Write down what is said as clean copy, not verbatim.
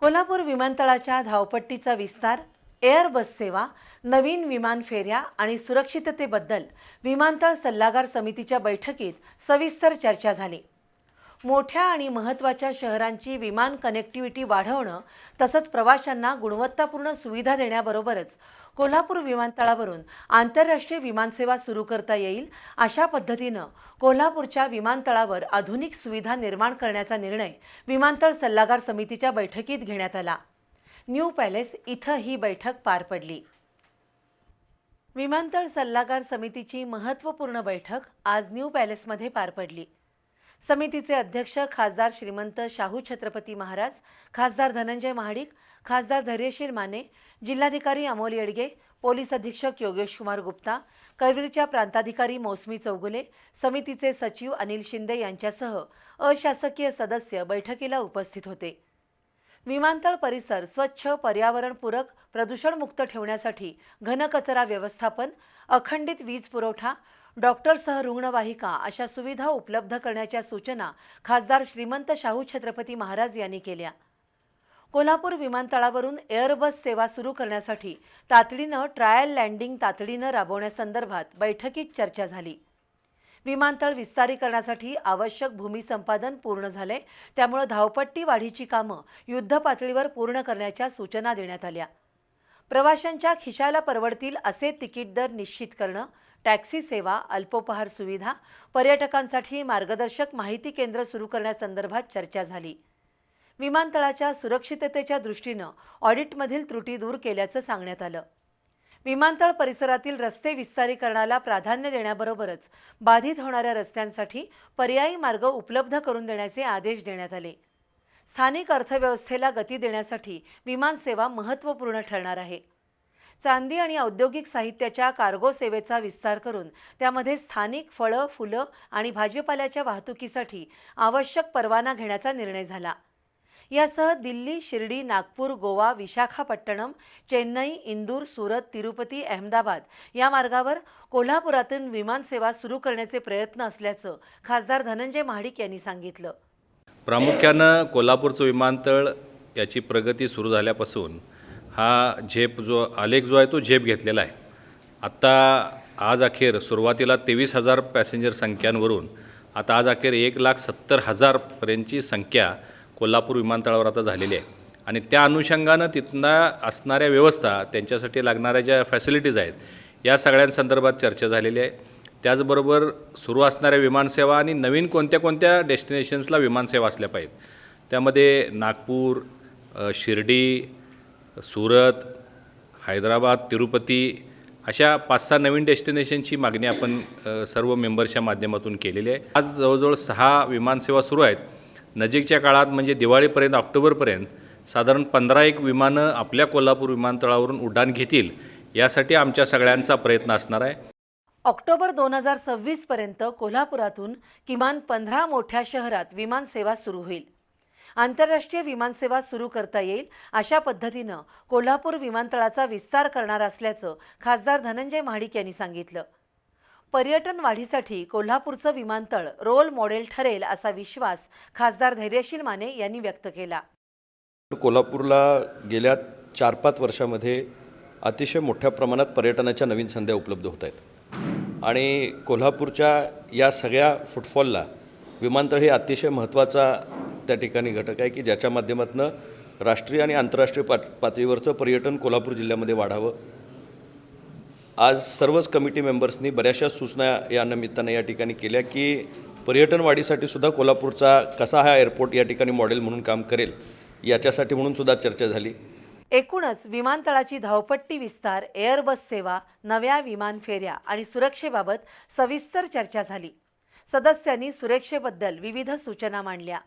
कोल्हापूर विमानतळाच्या धावपट्टीचा विस्तार, एअर बस सेवा, नवीन विमान फेऱ्या आणि सुरक्षिततेबद्दल विमानतळ सल्लागार समितीच्या बैठकीत सविस्तर चर्चा झाली। मोठ्या आणि महत्त्वाच्या शहरांची विमान कनेक्टिव्हिटी वाढवणं तसंच प्रवाशांना गुणवत्तापूर्ण सुविधा देण्याबरोबरच कोल्हापूर विमानतळावरून आंतरराष्ट्रीय विमानसेवा सुरू करता येईल अशा पद्धतीनं कोल्हापूरच्या विमानतळावर आधुनिक सुविधा निर्माण करण्याचा निर्णय विमानतळ सल्लागार समितीच्या बैठकीत घेण्यात आला। न्यू पॅलेस इथं ही बैठक पार पडली। विमानतळ सल्लागार समितीची महत्त्वपूर्ण बैठक आज न्यू पॅलेसमध्ये पार पडली। समितीचे अध्यक्ष खासदार श्रीमंत शाहू छत्रपती महाराज, खासदार धनंजय महाडिक, खासदार धैर्यशील माने, जिल्हाधिकारी अमोल येडगे, पोलीस अधीक्षक योगेश कुमार गुप्ता, करवीरच्या प्रांताधिकारी मौसमी चौगुले, समितीचे सचिव अनिल शिंदे यांच्यासह अशासकीय सदस्य बैठकीला उपस्थित होते। विमानतळ परिसर स्वच्छ, पर्यावरणपूरक, प्रदूषणमुक्त ठेवण्यासाठी घनकचरा व्यवस्थापन, अखंडित वीज पुरवठा, डॉक्टरसह रुग्णवाहिका अशा सुविधा उपलब्ध करण्याच्या सूचना खासदार श्रीमंत शाहू छत्रपती महाराज यांनी केल्या। कोल्हापूर विमानतळावरून एअरबस सेवा सुरू करण्यासाठी तातडीनं ट्रायल लँडिंग तातडीनं राबवण्यासंदर्भात बैठकीत चर्चा झाली। विमानतळ विस्तारीकरणासाठी आवश्यक भूमी संपादन पूर्ण झाले, त्यामुळे धावपट्टी वाढीची कामं युद्धपातळीवर पूर्ण करण्याच्या सूचना देण्यात आल्या। प्रवाशांच्या खिशाला परवडतील असे तिकीट दर निश्चित करणं, टॅक्सी सेवा, अल्पोपहार सुविधा, पर्यटकांसाठी मार्गदर्शक माहिती केंद्र सुरू करण्यासंदर्भात चर्चा झाली। विमानतळाच्या सुरक्षिततेच्या दृष्टीनं ऑडिटमधील त्रुटी दूर केल्याचं सांगण्यात आलं। विमानतळ परिसरातील रस्ते विस्तारीकरणाला प्राधान्य देण्याबरोबरच बाधित होणाऱ्या रस्त्यांसाठी पर्यायी मार्ग उपलब्ध करून देण्याचे आदेश देण्यात आले। स्थानिक अर्थव्यवस्थेला गती देण्यासाठी विमानसेवा महत्त्वपूर्ण ठरणार आहे। चांदी आणि औद्योगिक साहित्याच्या कार्गो सेवेचा विस्तार करून त्यामध्ये स्थानिक फळं, फुलं आणि भाजीपाल्याच्या वाहतुकीसाठी आवश्यक परवाना घेण्याचा निर्णय झाला। यासह दिल्ली, शिर्डी, नागपूर, गोवा, विशाखापट्टणम, चेन्नई, इंदूर, सुरत, तिरुपती, अहमदाबाद या मार्गावर कोल्हापुरातून विमानसेवा सुरू करण्याचे प्रयत्न असल्याचं खासदार धनंजय महाडिक यांनी सांगितलं। प्रामुख्यानं कोल्हापूरचं विमानतळ याची प्रगती सुरू झाल्यापासून हा झेप आलेख जो आहे तो झेप घेतलेला आहे। आत्ता आज अखेर सुरुवातीला 23,000 पॅसेंजर संख्यांवरून आता आज अखेर 1,70,000 पर्यंतची संख्या कोल्हापूर विमानतळावर आता झालेली आहे आणि त्या अनुषंगानं तिथनं असणाऱ्या व्यवस्था, त्यांच्यासाठी लागणाऱ्या ज्या फॅसिलिटीज आहेत या सगळ्यांसंदर्भात चर्चा झालेली आहे। त्याचबरोबर सुरू असणाऱ्या विमानसेवा आणि नवीन कोणत्या कोणत्या डेस्टिनेशन्सला विमानसेवा असल्या पाहिजेत, त्यामध्ये नागपूर, शिर्डी, सुरत, हैदराबाद, तिरुपती अशा 5-6 नवीन डेस्टिनेशनची मागणी आपण सर्व मेंबर्सच्या माध्यमातून केलेली आहे। आज जवळजवळ 6 विमानसेवा सुरू आहेत। नजीकच्या काळात म्हणजे दिवाळीपर्यंत, ऑक्टोबरपर्यंत साधारण 15 विमानं आपल्या कोल्हापूर विमानतळावरून उड्डाण घेतील, यासाठी आमच्या सगळ्यांचा प्रयत्न असणार आहे। ऑक्टोबर 2026 पर्यंत कोल्हापुरातून किमान 15 मोठ्या शहरात विमानसेवा सुरू होईल। आंतरराष्ट्रीय विमानसेवा सुरू करता येईल अशा पद्धतीनं कोल्हापूर विमानतळाचा विस्तार करणार असल्याचं खासदार धनंजय महाडिक यांनी सांगितलं। पर्यटन वाढीसाठी कोल्हापूरचं विमानतळ रोल मॉडेल ठरेल असा विश्वास खासदार धैर्यशील माने यांनी व्यक्त केला। कोल्हापूरला गेल्या 4-5 वर्षामध्ये अतिशय मोठ्या प्रमाणात पर्यटनाच्या नवीन संधी उपलब्ध होत आहेत आणि कोल्हापूरच्या या सगळ्या फुटफॉलला विमानतळ हे अतिशय महत्त्वाचा त्या ठिकाणी घटक आहे की ज्याच्या माध्यमातून राष्ट्रीय आणि आंतरराष्ट्रीय पातळीवरचं पर्यटन कोल्हापूर जिल्ह्यामध्ये वाढावं। आज सर्वच कमिटी मेंबर्सनी बऱ्याचशा सूचना या निमित्तानं या ठिकाणी केल्या की पर्यटन वाढीसाठी सुद्धा कोल्हापूरचा कसा हा एअरपोर्ट या ठिकाणी मॉडेल म्हणून काम करेल याच्यासाठी म्हणून सुद्धा चर्चा झाली। एकूणच विमानतळाची धावपट्टी विस्तार, एअरबस सेवा, नव्या विमान फेऱ्या आणि सुरक्षेबाबत सविस्तर चर्चा झाली। सदस्यांनी सुरक्षेबद्दल विविध सूचना मांडल्या।